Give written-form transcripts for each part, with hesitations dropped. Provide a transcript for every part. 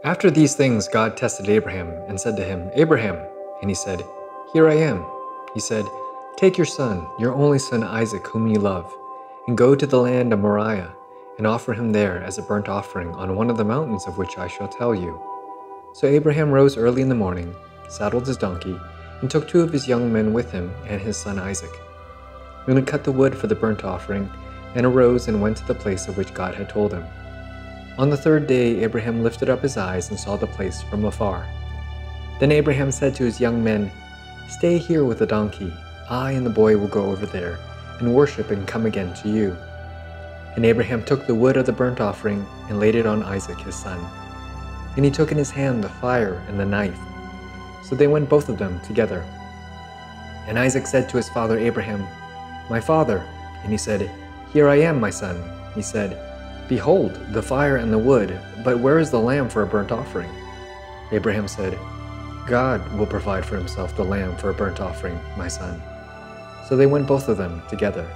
After these things, God tested Abraham and said to him, "Abraham." And he said, "Here I am." He said, "Take your son, your only son Isaac, whom you love, and go to the land of Moriah, and offer him there as a burnt offering on one of the mountains of which I shall tell you." So Abraham rose early in the morning, saddled his donkey, and took 2 of his young men with him and his son Isaac. And he cut the wood for the burnt offering, and arose and went to the place of which God had told him. On the 3rd day Abraham lifted up his eyes and saw the place from afar. Then Abraham said to his young men, "Stay here with the donkey. I and the boy will go over there, and worship and come again to you." And Abraham took the wood of the burnt offering and laid it on Isaac his son. And he took in his hand the fire and the knife. So they went both of them together. And Isaac said to his father Abraham, "My father." And he said, "Here I am, my son." He said, "Behold, the fire and the wood, but where is the lamb for a burnt offering?" Abraham said, "God will provide for himself the lamb for a burnt offering, my son." So they went both of them together.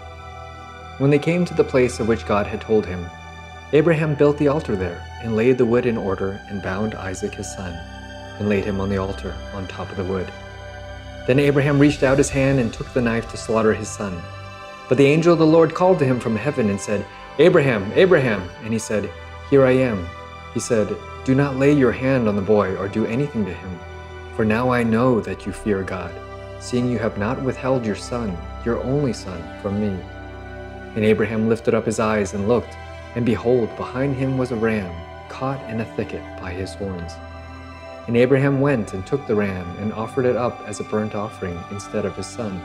When they came to the place of which God had told him, Abraham built the altar there, and laid the wood in order, and bound Isaac his son, and laid him on the altar on top of the wood. Then Abraham reached out his hand and took the knife to slaughter his son. But the angel of the Lord called to him from heaven and said, "Abraham, Abraham!" And he said, "Here I am." He said, "Do not lay your hand on the boy or do anything to him, for now I know that you fear God, seeing you have not withheld your son, your only son, from me." And Abraham lifted up his eyes and looked, and behold, behind him was a ram, caught in a thicket by his horns. And Abraham went and took the ram and offered it up as a burnt offering instead of his son.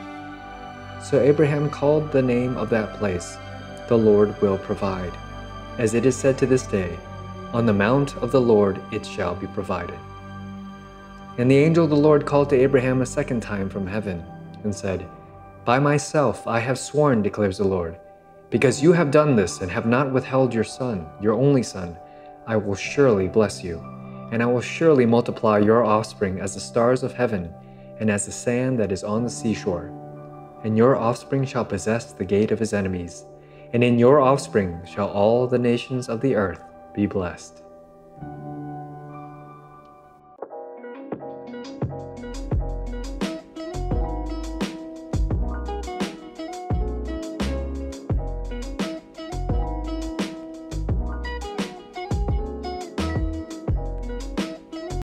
So Abraham called the name of that place, "The Lord will provide," as it is said to this day, "On the mount of the Lord it shall be provided." And the angel of the Lord called to Abraham a second time from heaven and said, "By myself I have sworn, declares the Lord, because you have done this and have not withheld your son, your only son, I will surely bless you, and I will surely multiply your offspring as the stars of heaven and as the sand that is on the seashore. And your offspring shall possess the gate of his enemies, and in your offspring shall all the nations of the earth be blessed."